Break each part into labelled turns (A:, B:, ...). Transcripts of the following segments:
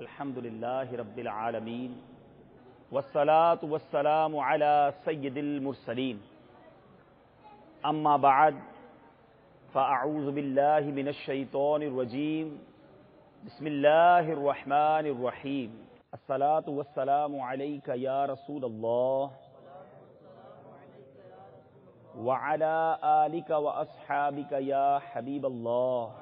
A: الحمدللہ رب العالمین والصلاة والسلام علی سید المرسلین اما بعد فاعوذ باللہ من الشیطان الرجیم بسم اللہ الرحمن الرحیم الصلاة والسلام علیک یا رسول اللہ وعلی آلک واصحابک یا حبیب اللہ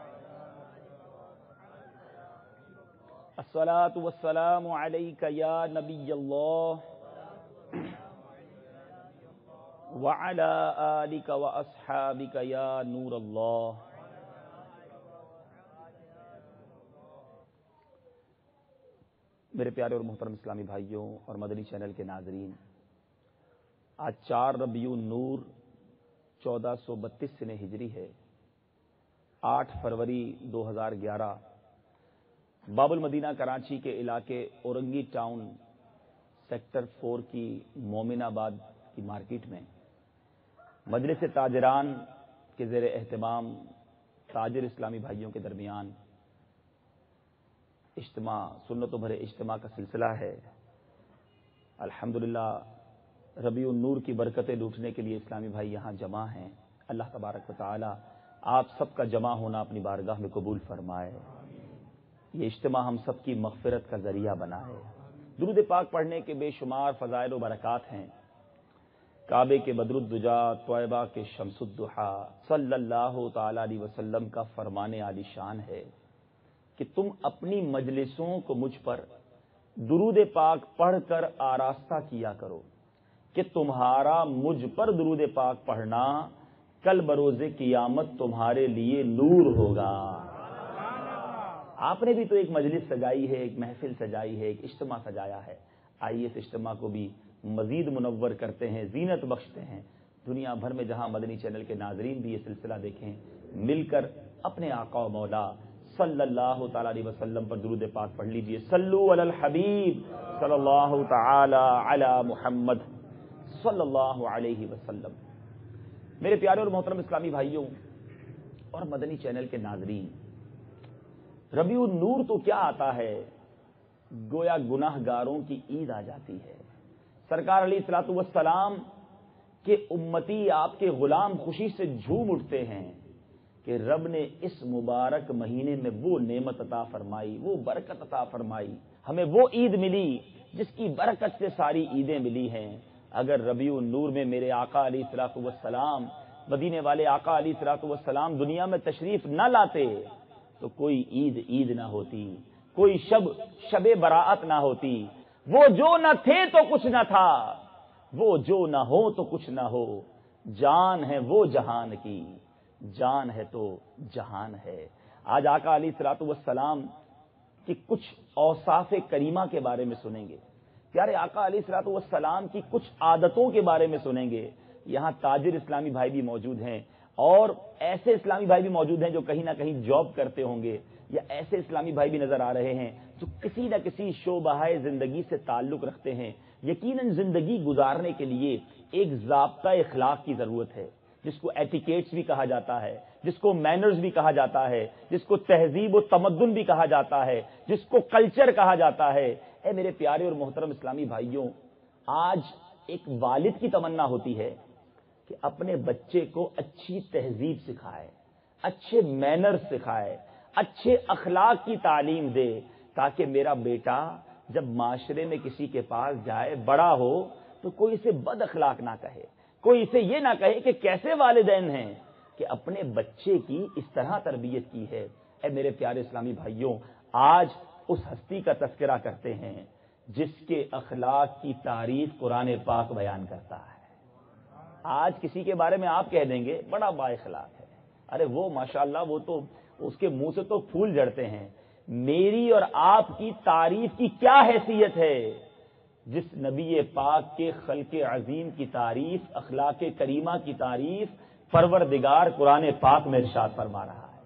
A: الصلاة والسلام علیک یا نبی اللہ وعلی آلک واصحابک یا نور اللہ۔ میرے پیارے اور محترم اسلامی بھائیوں اور مدنی چینل کے ناظرین، آج 4 ربیع النور 1432 سنہ ہجری ہے، 8 فروری 2011 باب المدینہ کراچی کے علاقے اورنگی ٹاؤن سیکٹر 4 کی مومن آباد کی مارکیٹ میں مجلس تاجران کے زیر اہتمام تاجر اسلامی بھائیوں کے درمیان اجتماع، سنت و بھرے اجتماع کا سلسلہ ہے۔ الحمدللہ ربیع النور کی برکتیں لوٹنے کے لیے اسلامی بھائی یہاں جمع ہیں۔ اللہ تبارک و تعالی آپ سب کا جمع ہونا اپنی بارگاہ میں قبول فرمائے، یہ اجتماع ہم سب کی مغفرت کا ذریعہ بنائے۔ درود پاک پڑھنے کے بے شمار فضائل و برکات ہیں۔ کعبے کے بدر الدجا، طیبہ کے شمس الضحیٰ صلی اللہ تعالی علیہ وسلم کا فرمان عالی شان ہے کہ تم اپنی مجلسوں کو مجھ پر درود پاک پڑھ کر آراستہ کیا کرو کہ تمہارا مجھ پر درود پاک پڑھنا کل بروز قیامت تمہارے لیے نور ہوگا۔ آپ نے بھی تو ایک مجلس سجائی ہے، ایک محفل سجائی ہے، ایک اجتماع سجایا ہے۔ آئیے اس اجتماع کو بھی مزید منور کرتے ہیں، زینت بخشتے ہیں۔ دنیا بھر میں جہاں مدنی چینل کے ناظرین بھی یہ سلسلہ دیکھیں، مل کر اپنے آقا و مولا صلی اللہ تعالی علیہ وسلم پر درود پاک پڑھ لیجئے۔ صلو علی الحبیب صلی اللہ تعالی علی محمد صلی اللہ علیہ وسلم۔ میرے پیارے اور محترم اسلامی بھائیوں اور مدنی چینل کے ناظرین، ربیع النور تو کیا آتا ہے، گویا گناہ گاروں کی عید آ جاتی ہے۔ سرکار علیہ الصلوۃ والسلام کے امتی، آپ کے غلام خوشی سے جھوم اٹھتے ہیں کہ رب نے اس مبارک مہینے میں وہ نعمت عطا فرمائی، وہ برکت عطا فرمائی، ہمیں وہ عید ملی جس کی برکت سے ساری عیدیں ملی ہیں۔ اگر ربیع النور میں میرے آقا علیہ الصلوۃ والسلام، مدینے والے آقا علیہ الصلوۃ والسلام دنیا میں تشریف نہ لاتے تو کوئی عید نہ ہوتی، کوئی شب براءت نہ ہوتی۔ وہ جو نہ تھے تو کچھ نہ تھا، وہ جو نہ ہو تو کچھ نہ ہو، جان ہے وہ جہان کی، جان ہے تو جہان ہے۔ آج آقا علیہ الصلوۃ والسلام کی کچھ اوصاف کریمہ کے بارے میں سنیں گے، پیارے آقا علیہ الصلوۃ والسلام کی کچھ عادتوں کے بارے میں سنیں گے۔ یہاں تاجر اسلامی بھائی بھی موجود ہیں اور ایسے اسلامی بھائی بھی موجود ہیں جو کہیں نہ کہیں جاب کرتے ہوں گے، یا ایسے اسلامی بھائی بھی نظر آ رہے ہیں جو کسی نہ کسی شعبہ زندگی سے تعلق رکھتے ہیں۔ یقیناً زندگی گزارنے کے لیے ایک ضابطہ اخلاق کی ضرورت ہے، جس کو ایٹیکیٹس بھی کہا جاتا ہے، جس کو مینرز بھی کہا جاتا ہے، جس کو تہذیب و تمدن بھی کہا جاتا ہے، جس کو کلچر کہا جاتا ہے۔ اے میرے پیارے اور محترم اسلامی بھائیوں، آج ایک والد کی تمنا ہوتی ہے کہ اپنے بچے کو اچھی تہذیب سکھائے، اچھے مینر سکھائے، اچھے اخلاق کی تعلیم دے، تاکہ میرا بیٹا جب معاشرے میں کسی کے پاس جائے، بڑا ہو تو کوئی اسے بد اخلاق نہ کہے، کوئی اسے یہ نہ کہے کہ کیسے والدین ہیں کہ اپنے بچے کی اس طرح تربیت کی ہے۔ اے میرے پیارے اسلامی بھائیوں، آج اس ہستی کا تذکرہ کرتے ہیں جس کے اخلاق کی تعریف قرآن پاک بیان کرتا ہے۔ آج کسی کے بارے میں آپ کہہ دیں گے بڑا با اخلاق ہے، ارے وہ ماشاءاللہ وہ تو اس کے منہ سے تو پھول جھڑتے ہیں۔ میری اور آپ کی تعریف کی کیا حیثیت ہے جس نبی پاک کے خلق عظیم کی تعریف، اخلاق کریمہ کی تعریف پروردگار قرآن پاک میں ارشاد فرما رہا ہے۔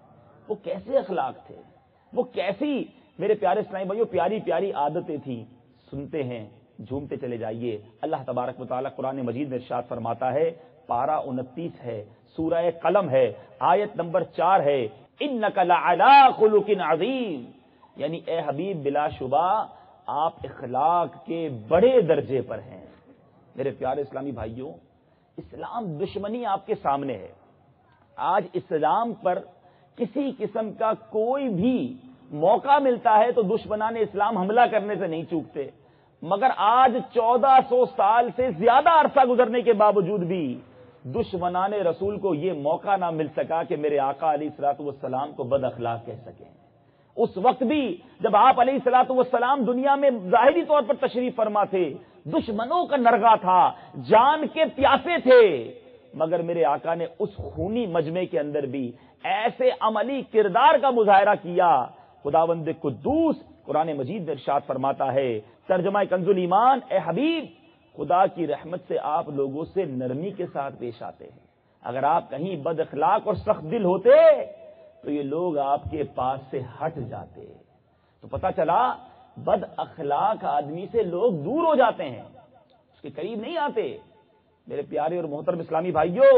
A: وہ کیسے اخلاق تھے، وہ کیسی میرے پیارے اسلامی بھائیوں پیاری پیاری عادتیں تھیں۔ سنتے ہیں، جھومتے چلے جائیے۔ اللہ تبارک و تعالیٰ قرآن مجید میں ارشاد فرماتا ہے، پارہ 29 ہے، سورہ قلم ہے، آیت نمبر 4 ہے، اِنَّكَ لَعَلَىٰ خُلُقٍ عَظِيمٍ۔ یعنی اے حبیب بلا شبہ آپ اخلاق کے بڑے درجے پر ہیں۔ میرے پیارے اسلامی بھائیوں، اسلام دشمنی آپ کے سامنے ہے۔ آج اسلام پر کسی قسم کا کوئی بھی موقع ملتا ہے تو دشمنان اسلام حملہ کرنے سے نہیں چوکتے، مگر آج 1400 سال سے زیادہ عرصہ گزرنے کے باوجود بھی دشمنان رسول کو یہ موقع نہ مل سکا کہ میرے آقا علیہ الصلوۃ والسلام کو بد اخلاق کہہ سکیں۔ اس وقت بھی جب آپ علیہ الصلوۃ والسلام دنیا میں ظاہری طور پر تشریف فرما تھے، دشمنوں کا نرغہ تھا، جان کے پیاسے تھے، مگر میرے آقا نے اس خونی مجمع کے اندر بھی ایسے عملی کردار کا مظاہرہ کیا۔ خداوند قدوس قرآن مجید میں ارشاد فرماتا ہے، ترجمہ کنز الایمان، اے حبیب خدا کی رحمت سے آپ لوگوں سے نرمی کے ساتھ پیش آتے ہیں۔ اگر آپ کہیں بد اخلاق اور سخت دل ہوتے تو یہ لوگ آپ کے پاس سے ہٹ جاتے۔ تو پتہ چلا بد اخلاق آدمی سے لوگ دور ہو جاتے ہیں، اس کے قریب نہیں آتے۔ میرے پیارے اور محترم اسلامی بھائیوں،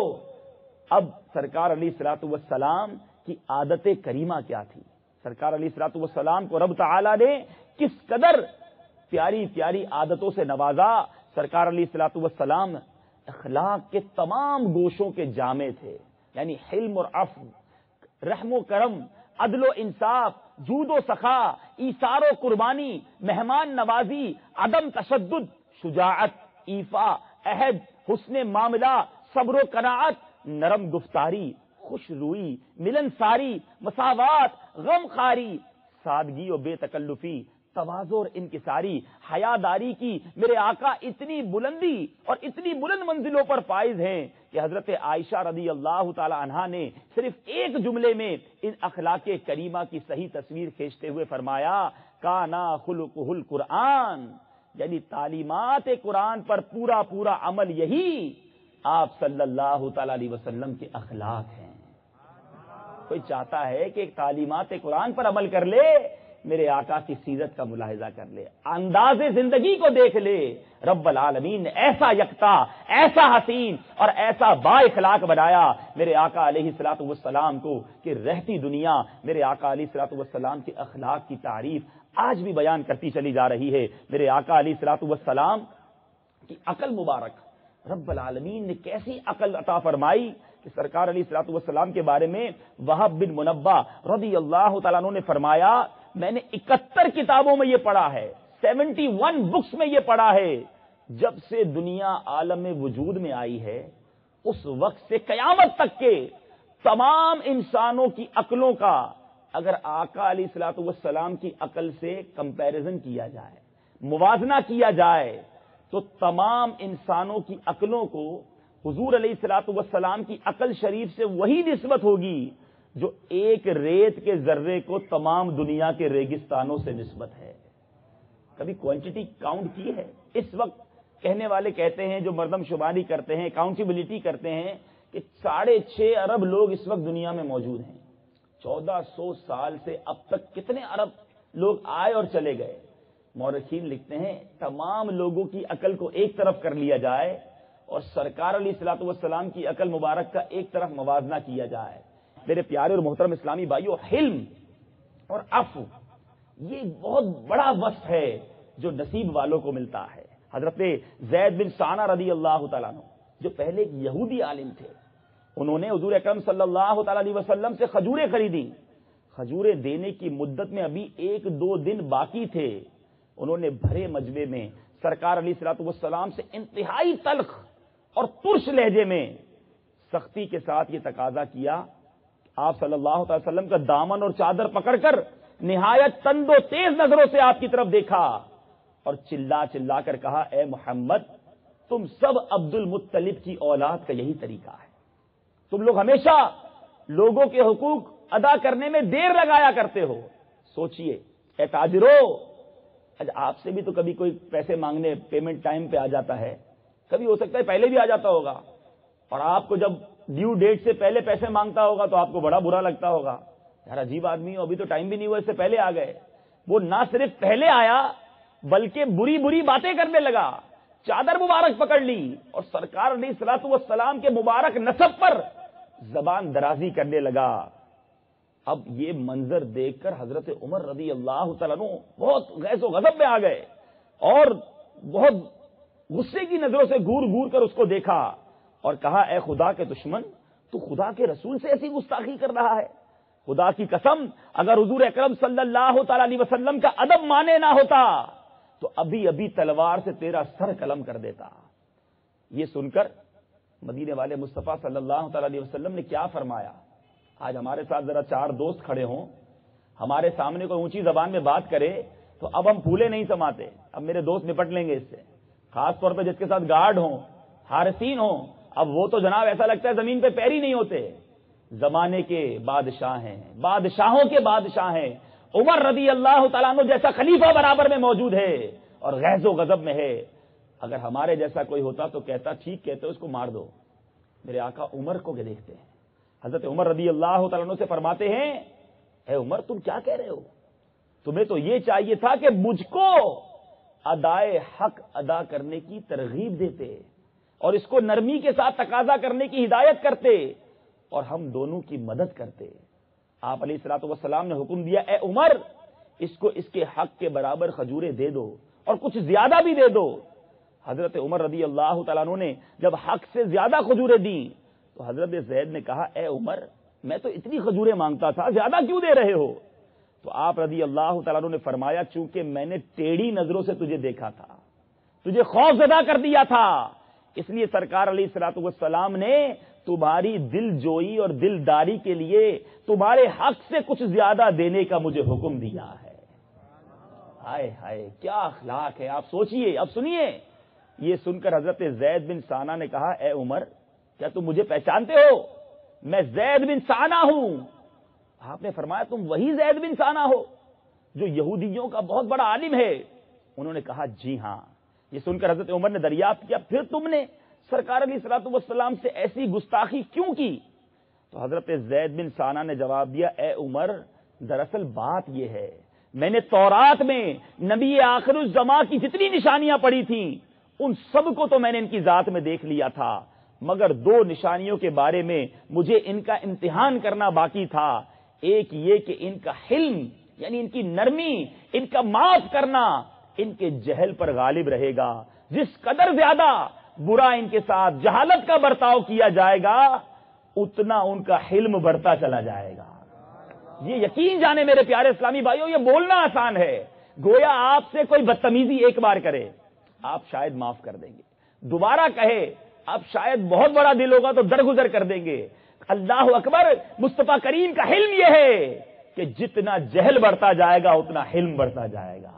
A: اب سرکار علیہ الصلوۃ والسلام کی عادت کریمہ کیا تھی؟ سرکار علیہ الصلوۃ والسلام کو رب تعالی نے کس قدر پیاری پیاری عادتوں سے نوازا۔ سرکار علیہ الصلوۃ والسلام اخلاق کے تمام گوشوں کے جامع تھے، یعنی حلم اور عفو، رحم و کرم، عدل و انصاف، جود و سخا، ایثار و قربانی، مہمان نوازی، عدم تشدد، شجاعت، ایفا، عہد، حسن معاملہ، صبر و قناعت، نرم گفتاری، خوش روئی، ملنساری، مساوات، غم خاری، سادگی و بے تکلفی، تواضع اور انکساری، حیاداری کی میرے آقا اتنی بلندی اور اتنی بلند منزلوں پر فائز ہیں کہ حضرت عائشہ رضی اللہ تعالی عنہا نے صرف ایک جملے میں ان اخلاق کریمہ کی صحیح تصویر کھینچتے ہوئے فرمایا، کانا خلقہ القرآن، یعنی تعلیمات قرآن پر پورا پورا عمل یہی آپ صلی اللہ تعالی علیہ وسلم کے اخلاق ہیں۔ کوئی چاہتا ہے کہ تعلیمات قرآن پر عمل کر لے، میرے آقا کی سیرت کا ملاحظہ کر لے، انداز زندگی کو دیکھ لے۔ رب العالمین نے ایسا یکتا، ایسا حسین اور ایسا با اخلاق بنایا میرے آقا علیہ الصلوۃ والسلام کو کہ رہتی دنیا میرے آقا علیہ الصلوۃ والسلام کے اخلاق کی تعریف آج بھی بیان کرتی چلی جا رہی ہے۔ میرے آقا علیہ الصلوۃ والسلام کی عقل مبارک، رب العالمین نے کیسی عقل عطا فرمائی کہ سرکار علیہ الصلوۃ والسلام کے بارے میں وہب بن منبہ رضی اللہ تعالیٰ عنہ نے فرمایا، میں نے 71 کتابوں میں یہ پڑھا ہے، 71 بکس میں یہ پڑھا ہے، جب سے دنیا عالم وجود میں آئی ہے اس وقت سے قیامت تک کے تمام انسانوں کی عقلوں کا اگر آقا علیہ الصلوۃ والسلام کی عقل سے کمپیریزن کیا جائے، موازنہ کیا جائے، تو تمام انسانوں کی عقلوں کو حضور علیہ الصلوۃ والسلام کی عقل شریف سے وہی نسبت ہوگی جو ایک ریت کے ذرے کو تمام دنیا کے ریگستانوں سے نسبت ہے۔ کبھی کوانٹٹی کاؤنٹ کی ہے؟ اس وقت کہنے والے کہتے ہیں، جو مردم شماری کرتے ہیں، اکاؤنٹیبلٹی کرتے ہیں، کہ 6.5 ارب لوگ اس وقت دنیا میں موجود ہیں۔ 1400 سال سے اب تک کتنے ارب لوگ آئے اور چلے گئے؟ مورخین لکھتے ہیں تمام لوگوں کی عقل کو ایک طرف کر لیا جائے اور سرکار علیہ الصلوۃ والسلام کی عقل مبارک کا ایک طرف موازنہ کیا جائے۔ میرے پیارے اور محترم اسلامی بھائیوں، حلم اور عفو یہ بہت بڑا وصف ہے جو نصیب والوں کو ملتا ہے۔ حضرت زید بن ثانہ رضی اللہ تعالیٰ عنہ جو پہلے ایک یہودی عالم تھے، انہوں نے حضور اکرم صلی اللہ تعالی علیہ وسلم سے کھجوریں خریدی۔ کھجوریں دینے کی مدت میں ابھی 1-2 دن باقی تھے، انہوں نے بھرے مجمع میں سرکار علیہ الصلوۃ والسلام سے انتہائی تلخ اور ترش لہجے میں سختی کے ساتھ یہ تقاضا کیا، آپ صلی اللہ تعالی وسلم کا دامن اور چادر پکڑ کر نہایت تند و تیز نظروں سے آپ کی طرف دیکھا اور چلا چلا کر کہا، اے محمد، تم سب عبد المطلب کی اولاد کا یہی طریقہ ہے، تم لوگ ہمیشہ لوگوں کے حقوق ادا کرنے میں دیر لگایا کرتے ہو۔ سوچئے اے تاجرو، آپ سے بھی تو کبھی کوئی پیسے مانگنے پیمنٹ ٹائم پہ آ جاتا ہے، کبھی ہو سکتا ہے پہلے بھی آ جاتا ہوگا، اور آپ کو جب ڈیو ڈیٹ سے پہلے پیسے مانگتا ہوگا تو آپ کو بڑا برا لگتا ہوگا، یار عجیب آدمی ہو، ابھی تو ٹائم بھی نہیں ہوا، اس سے پہلے آ گئے۔ وہ نہ صرف پہلے آیا بلکہ بری بری باتیں کرنے لگا، چادر مبارک پکڑ لی اور سرکار علیہ الصلوۃ والسلام کے مبارک نسب پر زبان درازی کرنے لگا۔ اب یہ منظر دیکھ کر حضرت عمر رضی اللہ تعالیٰ عنہ بہت غیظ و غضب میں آ گئے اور بہت غصے کی نظروں سے گور گور کر اس کو دیکھا اور کہا اے خدا کے دشمن، تو خدا کے رسول سے ایسی گستاخی کر رہا ہے؟ خدا کی قسم اگر حضور اکرم صلی اللہ تعالی علیہ وسلم کا ادب مانے نہ ہوتا تو ابھی ابھی تلوار سے تیرا سر قلم کر دیتا۔ یہ سن کر مدینے والے مصطفیٰ صلی اللہ تعالی علیہ وسلم نے کیا فرمایا؟ آج ہمارے ساتھ ذرا چار دوست کھڑے ہوں، ہمارے سامنے کوئی اونچی زبان میں بات کرے تو اب ہم پھولے نہیں سماتے، اب میرے دوست نپٹ لیں گے اس سے، خاص طور پہ جس کے ساتھ گارڈ ہوں، حارسین ہوں، اب وہ تو جناب ایسا لگتا ہے زمین پہ پیر ہی نہیں ہوتے۔ زمانے کے بادشاہ ہیں، بادشاہوں کے بادشاہ ہیں، عمر رضی اللہ تعالیٰ عنہ جیسا خلیفہ برابر میں موجود ہے اور غیظ و غضب میں ہے۔ اگر ہمارے جیسا کوئی ہوتا تو کہتا ٹھیک کہتے اس کو مار دو۔ میرے آقا عمر کو کہ دیکھتے ہیں، حضرت عمر رضی اللہ تعالیٰ عنہ سے فرماتے ہیں اے عمر تم کیا کہہ رہے ہو؟ تمہیں تو یہ چاہیے تھا کہ مجھ کو ادائے حق ادا کرنے کی ترغیب دیتے اور اس کو نرمی کے ساتھ تقاضا کرنے کی ہدایت کرتے اور ہم دونوں کی مدد کرتے۔ آپ علیہ الصلوۃ والسلام نے حکم دیا اے عمر اس کو اس کے حق کے برابر کھجوریں دے دو اور کچھ زیادہ بھی دے دو۔ حضرت عمر رضی اللہ تعالیٰ عنہ نے جب حق سے زیادہ کھجوریں دیں تو حضرت زید نے کہا اے عمر میں تو اتنی کھجوریں مانگتا تھا، زیادہ کیوں دے رہے ہو؟ تو آپ رضی اللہ تعالیٰ عنہ نے فرمایا چونکہ میں نے ٹیڑھی نظروں سے تجھے دیکھا تھا، تجھے خوف زدہ کر دیا تھا، اس لیے سرکار علیہ الصلوۃ والسلام نے تمہاری دل جوئی اور دلداری کے لیے تمہارے حق سے کچھ زیادہ دینے کا مجھے حکم دیا ہے۔ ہائے ہائے کیا اخلاق ہے، آپ سوچئے۔ اب سنیے، یہ سن کر حضرت زید بن ثانہ نے کہا اے عمر کیا تم مجھے پہچانتے ہو؟ میں زید بن ثانہ ہوں۔ آپ نے فرمایا تم وہی زید بن ثانہ ہو جو یہودیوں کا بہت بڑا عالم ہے؟ انہوں نے کہا جی ہاں۔ یہ سن کر حضرت عمر نے دریافت کیا پھر تم نے سرکار علیہ الصلوۃ والسلام سے ایسی گستاخی کیوں کی؟ تو حضرت زید بن ثانہ نے جواب دیا اے عمر دراصل بات یہ ہے میں نے تورات میں نبی آخر الزماں کی جتنی نشانیاں پڑھی تھیں ان سب کو تو میں نے ان کی ذات میں دیکھ لیا تھا، مگر دو نشانیوں کے بارے میں مجھے ان کا امتحان کرنا باقی تھا۔ ایک یہ کہ ان کا حلم یعنی ان کی نرمی، ان کا معاف کرنا ان کے جہل پر غالب رہے گا۔ جس قدر زیادہ برا ان کے ساتھ جہالت کا برتاؤ کیا جائے گا اتنا ان کا حلم بڑھتا چلا جائے گا۔ یہ یقین جانے میرے پیارے اسلامی بھائیوں، یہ بولنا آسان ہے، گویا آپ سے کوئی بدتمیزی ایک بار کرے آپ شاید معاف کر دیں گے، دوبارہ کہے آپ شاید بہت بڑا دل ہوگا تو درگزر کر دیں گے۔ اللہ اکبر، مصطفیٰ کریم کا حلم یہ ہے کہ جتنا جہل بڑھتا جائے گا اتنا حلم بڑھتا جائے گا،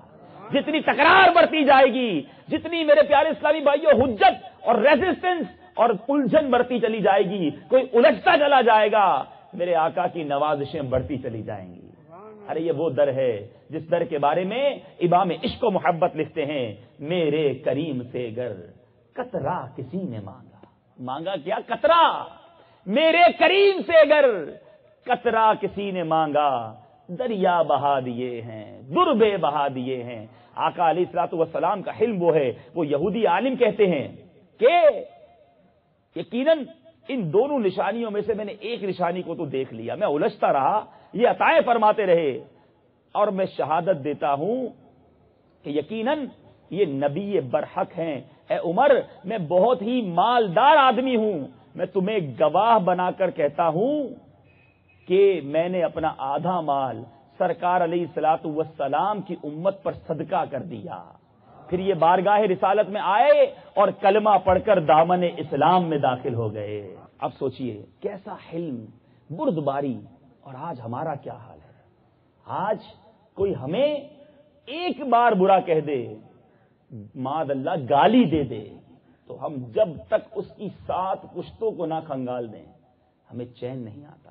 A: جتنی تکرار بڑھتی جائے گی، جتنی میرے پیارے اسلامی بھائیوں حجت اور ریزسٹنس اور الجھن بڑھتی چلی جائے گی، کوئی الجھتا چلا جائے گا، میرے آقا کی نوازشیں بڑھتی چلی جائیں گی۔ ارے یہ وہ در ہے جس در کے بارے میں امام عشق و محبت لکھتے ہیں میرے کریم سے گر قطرہ کسی نے مانگا کیا؟ قطرہ۔ میرے کریم سے گر قطرہ کسی نے مانگا، دریا بہا دیے ہیں، دربے بہا دیے ہیں۔ آقا علیہ الصلوۃ والسلام کا حلم وہ ہے، وہ یہودی عالم کہتے ہیں کہ یقیناً ان دونوں نشانیوں میں سے میں نے ایک نشانی کو تو دیکھ لیا، میں الجھتا رہا، یہ عطائیں فرماتے رہے، اور میں شہادت دیتا ہوں کہ یقیناً یہ نبی برحق ہیں۔ اے عمر میں بہت ہی مالدار آدمی ہوں، میں تمہیں گواہ بنا کر کہتا ہوں کہ میں نے اپنا آدھا مال سرکار علیہ الصلوۃ والسلام کی امت پر صدقہ کر دیا۔ پھر یہ بارگاہ رسالت میں آئے اور کلمہ پڑھ کر دامن اسلام میں داخل ہو گئے۔ اب سوچئے کیسا حلم، بردباری، اور آج ہمارا کیا حال ہے؟ آج کوئی ہمیں ایک بار برا کہہ دے، معاذ اللہ گالی دے دے، تو ہم جب تک اس کی 7 پشتوں کو نہ کھنگال دیں ہمیں چین نہیں آتا۔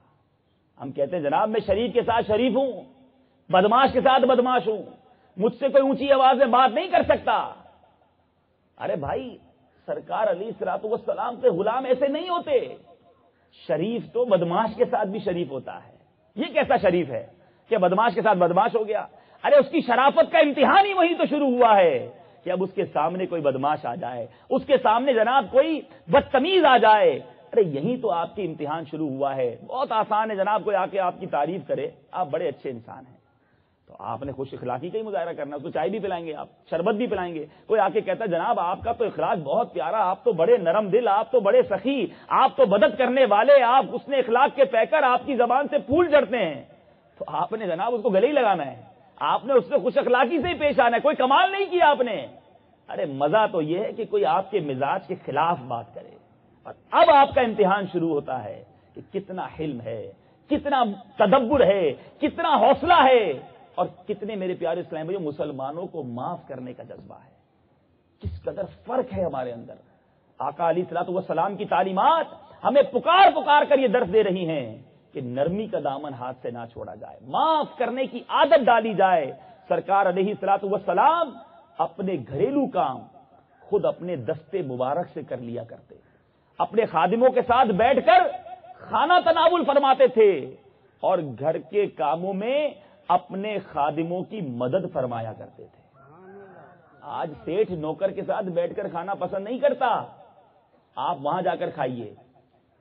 A: ہم کہتے ہیں جناب میں شریف کے ساتھ شریف ہوں، بدماش کے ساتھ بدماش ہوں، مجھ سے کوئی اونچی آواز میں بات نہیں کر سکتا۔ ارے بھائی سرکار علیہ الصلوۃ والسلام کے غلام ایسے نہیں ہوتے، شریف تو بدماش کے ساتھ بھی شریف ہوتا ہے۔ یہ کیسا شریف ہے کہ بدماش کے ساتھ بدماش ہو گیا؟ ارے اس کی شرافت کا امتحان ہی وہیں تو شروع ہوا ہے کہ اب اس کے سامنے کوئی بدماش آ جائے، اس کے سامنے جناب کوئی بدتمیز آ جائے ارے یہی تو آپ کی امتحان شروع ہوا ہے. بہت آسان ہے جناب کوئی آ کے آپ کی تعریف کرے آپ بڑے اچھے انسان ہیں تو آپ نے خوش اخلاقی کا ہی مظاہرہ کرنا, اس کو چائے بھی پلائیں گے, آپ شربت بھی پلائیں گے. کوئی آ کے کہتا ہے جناب آپ کا تو اخلاق بہت پیارا, آپ تو بڑے نرم دل, آپ تو بڑے سخی, آپ تو مدد کرنے والے, آپ حسن اخلاق کے پیکر, آپ کی زبان سے پھول جھڑتے ہیں, تو آپ نے جناب اس کو گلے ہی لگانا ہے, آپ نے اس سے خوش اخلاقی سے ہی پیش آنا ہے, کوئی کمال نہیں کیا آپ نے. ارے مزہ تو یہ ہے کہ کوئی آپ کے مزاج کے خلاف بات کرے. اور اب آپ کا امتحان شروع ہوتا ہے کہ کتنا حلم ہے, کتنا تدبر ہے, کتنا حوصلہ ہے, اور کتنے میرے پیارے اسلام بھائیو مسلمانوں کو معاف کرنے کا جذبہ ہے. کس قدر فرق ہے ہمارے اندر. آقا علیہ الصلوۃ والسلام کی تعلیمات ہمیں پکار پکار کر یہ درس دے رہی ہیں کہ نرمی کا دامن ہاتھ سے نہ چھوڑا جائے, معاف کرنے کی عادت ڈالی جائے. سرکار علیہ الصلوۃ والسلام اپنے گھریلو کام خود اپنے دستے مبارک سے کر لیا کرتے, اپنے خادموں کے ساتھ بیٹھ کر کھانا تناول فرماتے تھے, اور گھر کے کاموں میں اپنے خادموں کی مدد فرمایا کرتے تھے. آج سیٹھ نوکر کے ساتھ بیٹھ کر کھانا پسند نہیں کرتا, آپ وہاں جا کر کھائیے.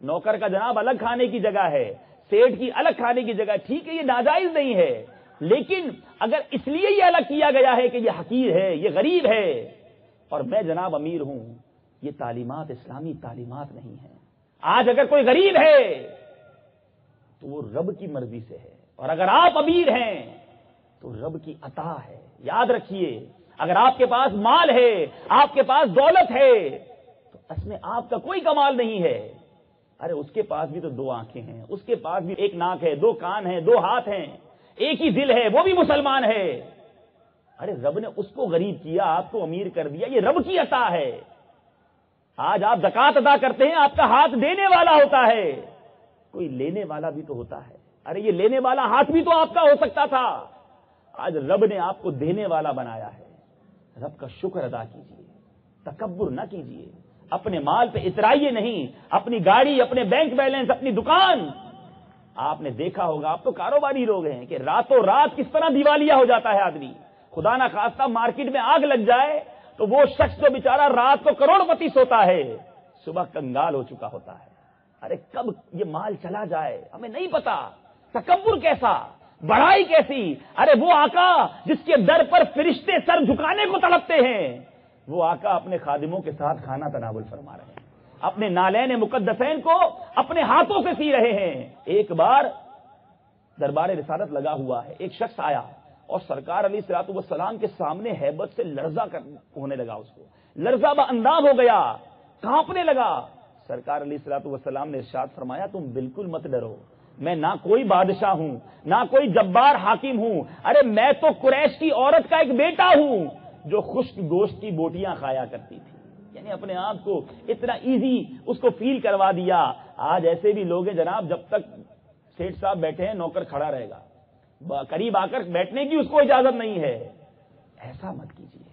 A: نوکر کا جناب الگ کھانے کی جگہ ہے, سیٹھ کی الگ کھانے کی جگہ, ٹھیک ہے یہ ناجائز نہیں ہے, لیکن اگر اس لیے یہ الگ کیا گیا ہے کہ یہ حقیر ہے, یہ غریب ہے, اور میں جناب امیر ہوں, یہ تعلیمات اسلامی تعلیمات نہیں ہیں. آج اگر کوئی غریب ہے تو وہ رب کی مرضی سے ہے, اور اگر آپ امیر ہیں تو رب کی عطا ہے. یاد رکھیے, اگر آپ کے پاس مال ہے, آپ کے پاس دولت ہے, تو اس میں آپ کا کوئی کمال نہیں ہے. ارے اس کے پاس بھی تو 2 آنکھیں ہیں, اس کے پاس بھی 1 ناک ہے, 2 کان ہیں, 2 ہاتھ ہیں, ایک ہی دل ہے, وہ بھی مسلمان ہے. ارے رب نے اس کو غریب کیا, آپ کو امیر کر دیا, یہ رب کی عطا ہے. آج آپ زکات ادا کرتے ہیں, آپ کا ہاتھ دینے والا ہوتا ہے, کوئی لینے والا بھی تو ہوتا ہے. ارے یہ لینے والا ہاتھ بھی تو آپ کا ہو سکتا تھا. آج رب نے آپ کو دینے والا بنایا ہے. رب کا شکر ادا کیجیے, تکبر نہ کیجیے, اپنے مال پہ اترائیے نہیں. اپنی گاڑی, اپنے بینک بیلنس, اپنی دکان, آپ نے دیکھا ہوگا, آپ تو کاروباری لوگ ہیں, کہ راتوں رات کس طرح دیوالیہ ہو جاتا ہے آدمی. خدا نہ خواستہ مارکیٹ میں آگ لگ جائے تو وہ شخص جو بیچارہ رات کو کروڑ پتی سوتا ہے, صبح کنگال ہو چکا ہوتا ہے. ارے کب یہ مال چلا جائے ہمیں نہیں پتا. تکبر کیسا, بڑائی کیسی. ارے وہ آقا جس کے در پر فرشتے سر جھکانے کو تڑپتے ہیں, وہ آقا اپنے خادموں کے ساتھ کھانا تناول فرما رہے ہیں, اپنے نالین مقدسین کو اپنے ہاتھوں سے سی رہے ہیں. ایک بار دربار رسالت لگا ہوا ہے, ایک شخص آیا اور سرکار علیہ الصلوۃ والسلام کے سامنے ہیبت سے لرزا ہونے لگا, اس کو لرزا بانداز ہو گیا, کانپنے لگا. سرکار علیہ الصلوۃ والسلام نے ارشاد فرمایا تم بالکل مت ڈرو, میں نہ کوئی بادشاہ ہوں, نہ کوئی جبار حاکم ہوں. ارے میں تو قریش کی عورت کا ایک بیٹا ہوں جو خشک گوشت کی بوٹیاں کھایا کرتی تھی. یعنی اپنے آپ کو اتنا ایزی اس کو فیل کروا دیا. آج ایسے بھی لوگ ہیں جناب, جب تک سیٹھ صاحب بیٹھے ہیں نوکر کھڑا رہے گا, قریب آ کر بیٹھنے کی اس کو اجازت نہیں ہے. ایسا مت کیجیے,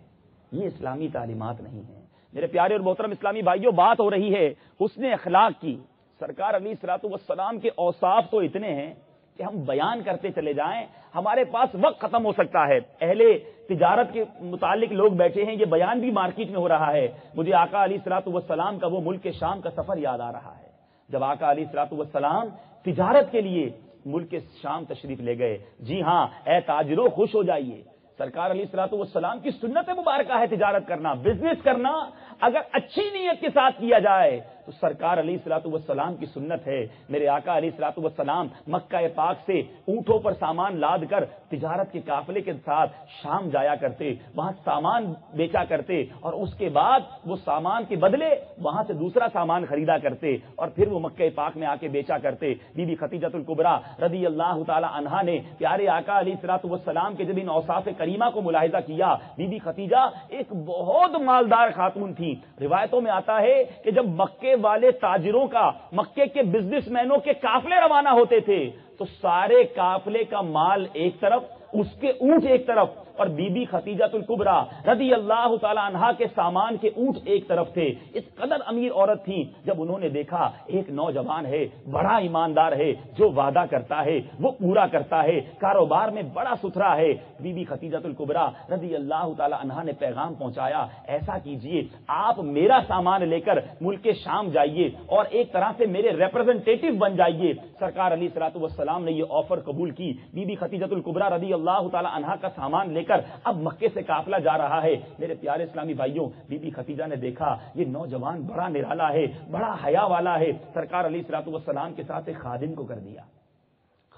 A: یہ اسلامی تعلیمات نہیں ہیں. میرے پیارے اور محترم اسلامی بھائیوں, بات ہو رہی ہے حسن اخلاق کی. سرکار علیہ الصلوۃ والسلام کے اوصاف تو اتنے ہیں کہ ہم بیان کرتے چلے جائیں, ہمارے پاس وقت ختم ہو سکتا ہے. اہل تجارت کے متعلق لوگ بیٹھے ہیں, یہ بیان بھی مارکیٹ میں ہو رہا ہے. مجھے آقا علیہ الصلوۃ والسلام کا وہ ملک شام کا سفر یاد آ رہا ہے, جب آقا علیہ الصلوۃ والسلام تجارت کے لیے ملک شام تشریف لے گئے. جی ہاں, اے تاجروں خوش ہو جائیے, سرکار علیہ الصلوۃ والسلام کی سنت مبارکہ ہے تجارت کرنا, بزنس کرنا. اگر اچھی نیت کے ساتھ کیا جائے تو سرکار علیہ الصلوۃ والسلام کی سنت ہے. میرے آقا علیہ الصلوۃ والسلام مکہ پاک سے اونٹوں پر سامان لاد کر تجارت کے قافلے کے ساتھ شام جایا کرتے, وہاں سامان بیچا کرتے, اور اس کے بعد وہ سامان کے بدلے وہاں سے دوسرا سامان خریدا کرتے, اور پھر وہ مکہ پاک میں آ کے بیچا کرتے. بی بی خدیجہ الکبریٰ رضی اللہ تعالی عنہا نے پیارے آقا علیہ الصلوۃ والسلام کے جب ان اوصاف کریمہ کو ملاحظہ کیا, بی بی خدیجہ ایک بہت مالدار خاتون تھی. روایتوں میں آتا ہے کہ جب مکے والے تاجروں کا, مکے کے بزنس مینوں کے قافلے روانہ ہوتے تھے تو سارے قافلے کا مال ایک طرف, اس کے اونٹ ایک طرف, اور بی بی خدیجہ الکبریٰ رضی اللہ تعالی عنہا کے سامان کے اونٹ ایک طرف تھے. اس قدر امیر عورت تھی. جب انہوں نے دیکھا ایک نوجوان ہے, بڑا ایماندار ہے, جو وعدہ کرتا ہے وہ پورا کرتا ہے, کاروبار میں بڑا ستھرا ہے, بی بی خدیجہ الکبریٰ رضی اللہ تعالی عنہا نے پیغام پہنچایا, ایسا کیجئے آپ میرا سامان لے کر ملک شام جائیے اور ایک طرح سے میرے ریپرزنٹیٹو بن جائیے. سرکار علیہ الصلوۃ والسلام نے یہ آفر قبول کی. بی بی خدیجہ الکبریٰ رضی اللہ تعالی عنہا کا سامان لے کر اب مکے سے قافلہ جا رہا ہے. میرے پیارے اسلامی بھائیوں, بی بی خدیجہ نے دیکھا یہ نوجوان بڑا نرالا ہے, بڑا حیا والا ہے. سرکار علیہ الصلوۃ والسلام کے ساتھ ایک خادم کو کر دیا,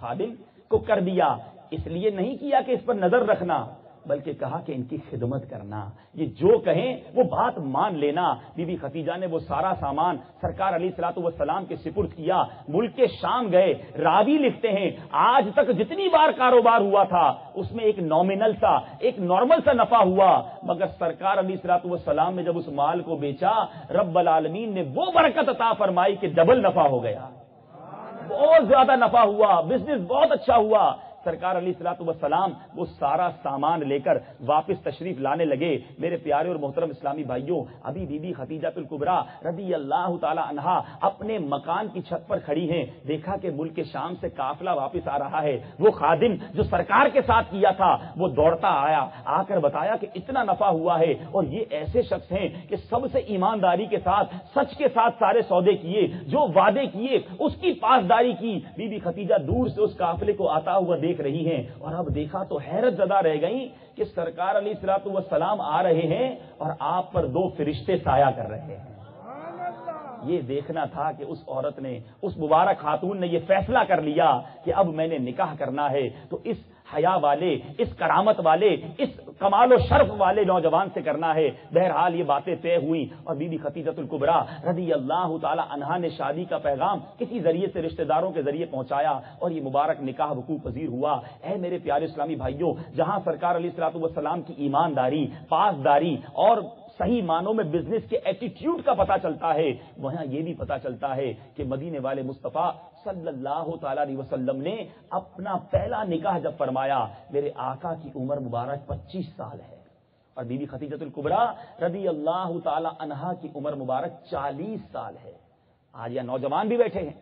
A: خادم کو کر دیا. اس لیے نہیں کیا کہ اس پر نظر رکھنا, بلکہ کہا کہ ان کی خدمت کرنا, یہ جو کہیں وہ بات مان لینا. بی بی خدیجہ نے وہ سارا سامان سرکار علیہ الصلوۃ والسلام کے سپرد کیا. ملک کے شام گئے. راوی لکھتے ہیں آج تک جتنی بار کاروبار ہوا تھا اس میں ایک نامنل سا, ایک نارمل سا نفع ہوا, مگر سرکار علیہ الصلوۃ والسلام نے جب اس مال کو بیچا, رب العالمین نے وہ برکت عطا فرمائی کہ ڈبل نفع ہو گیا, بہت زیادہ نفع ہوا, بزنس بہت اچھا ہوا. سرکار علیہ الصلوۃ والسلام وہ سارا سامان لے کر واپس تشریف لانے لگے. میرے پیارے اور محترم اسلامی بھائیوں, ابھی بی بی خدیجہ الکبریٰ رضی اللہ تعالی عنہا اپنے مکان کی چھت پر کھڑی ہیں. دیکھا کہ ملک شام سے قافلہ واپس آ رہا ہے. وہ خادم جو سرکار کے ساتھ کیا تھا وہ دوڑتا آیا, آ کر بتایا کہ اتنا نفع ہوا ہے, اور یہ ایسے شخص ہیں کہ سب سے ایمانداری کے ساتھ, سچ کے ساتھ سارے سودے کیے, جو وعدے کیے اس کی پاسداری کی. بی بی خدیجہ دور سے اس قافلے کو آتا ہوا دیکھ رہی ہیں, اور اب دیکھا تو حیرت زدہ رہ گئی کہ سرکار علیہ الصلوۃ والسلام آ رہے ہیں اور آپ پر دو فرشتے سایہ کر رہے ہیں. یہ دیکھنا تھا کہ اس عورت نے, اس مبارک خاتون نے یہ فیصلہ کر لیا کہ اب میں نے نکاح کرنا ہے تو اس حیا والے, اس کرامت والے, اس کمال و شرف والے نوجوان سے کرنا ہے. بہرحال یہ باتیں طے ہوئی اور بی بی خدیجہ الکبریٰ رضی اللہ تعالی عنہا نے شادی کا پیغام کسی ذریعے سے رشتہ داروں کے ذریعے پہنچایا اور یہ مبارک نکاح وقوع پذیر ہوا. اے میرے پیارے اسلامی بھائیوں, جہاں سرکار علیہ الصلوۃ والسلام کی ایمانداری, پاسداری اور صحیح معنوں میں بزنس کے ایٹیٹیوڈ کا پتہ چلتا ہے, وہاں یہ بھی پتہ چلتا ہے کہ مدینے والے مصطفیٰ صلی اللہ تعالی علیہ وسلم نے اپنا پہلا نکاح جب فرمایا, میرے آقا کی عمر مبارک 25 سال ہے اور بی بی خدیجہ الکبریٰ رضی اللہ تعالی عنہا کی عمر مبارک 40 سال ہے. آج یہ نوجوان بھی بیٹھے ہیں.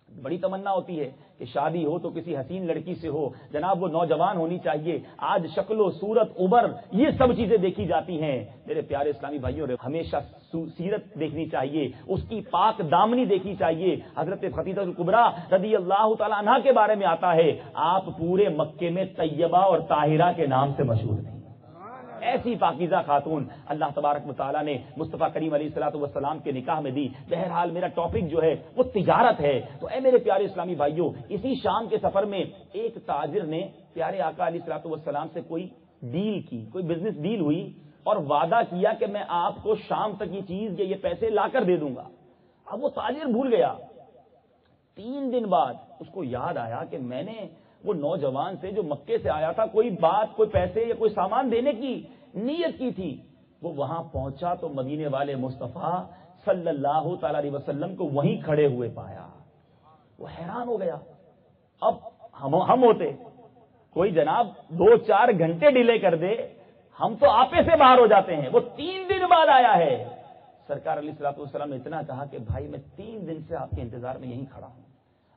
A: بڑی تمنا ہوتی ہے کہ شادی ہو تو کسی حسین لڑکی سے ہو, جناب وہ نوجوان ہونی چاہیے. آج شکل و صورت, عمر, یہ سب چیزیں دیکھی جاتی ہیں. میرے پیارے اسلامی بھائیوں, ہمیشہ سیرت دیکھنی چاہیے, اس کی پاک دامنی دیکھنی چاہیے. حضرت خدیجہ الکبریٰ رضی اللہ تعالی عنہا کے بارے میں آتا ہے, آپ پورے مکے میں طیبہ اور طاہرہ کے نام سے مشہور تھیں. ایسی پاکیزہ خاتون اللہ تبارک و تعالیٰ نے مصطفیٰ کریم علیہ الصلوۃ والسلام کے نکاح میں دی. بہرحال میرا ٹاپک جو ہے وہ تجارت ہے. تو اے میرے پیارے اسلامی بھائیوں, اسی شام کے سفر میں ایک تاجر نے پیارے آقا علیہ الصلوۃ والسلام سے کوئی ڈیل کی, کوئی بزنس ڈیل ہوئی اور وعدہ کیا کہ میں آپ کو شام تک یہ چیز یا یہ پیسے لا کر دے دوں گا. اب وہ تاجر بھول گیا. 3 دن بعد اس کو یاد آیا کہ میں نے وہ نوجوان سے جو مکے سے آیا تھا کوئی بات, کوئی پیسے یا کوئی سامان دینے کی نیت کی تھی. وہ وہاں پہنچا تو مدینے والے مصطفیٰ صلی اللہ تعالی علیہ وسلم کو وہیں کھڑے ہوئے پایا. وہ حیران ہو گیا. اب ہم ہوتے کوئی جناب 2-4 گھنٹے ڈیلے کر دے, ہم تو آپے سے باہر ہو جاتے ہیں. وہ 3 دن بعد آیا ہے. سرکار علیہ الصلوۃ والسلام نے اتنا کہا کہ بھائی میں 3 دن سے آپ کے انتظار میں یہیں کھڑا ہوں.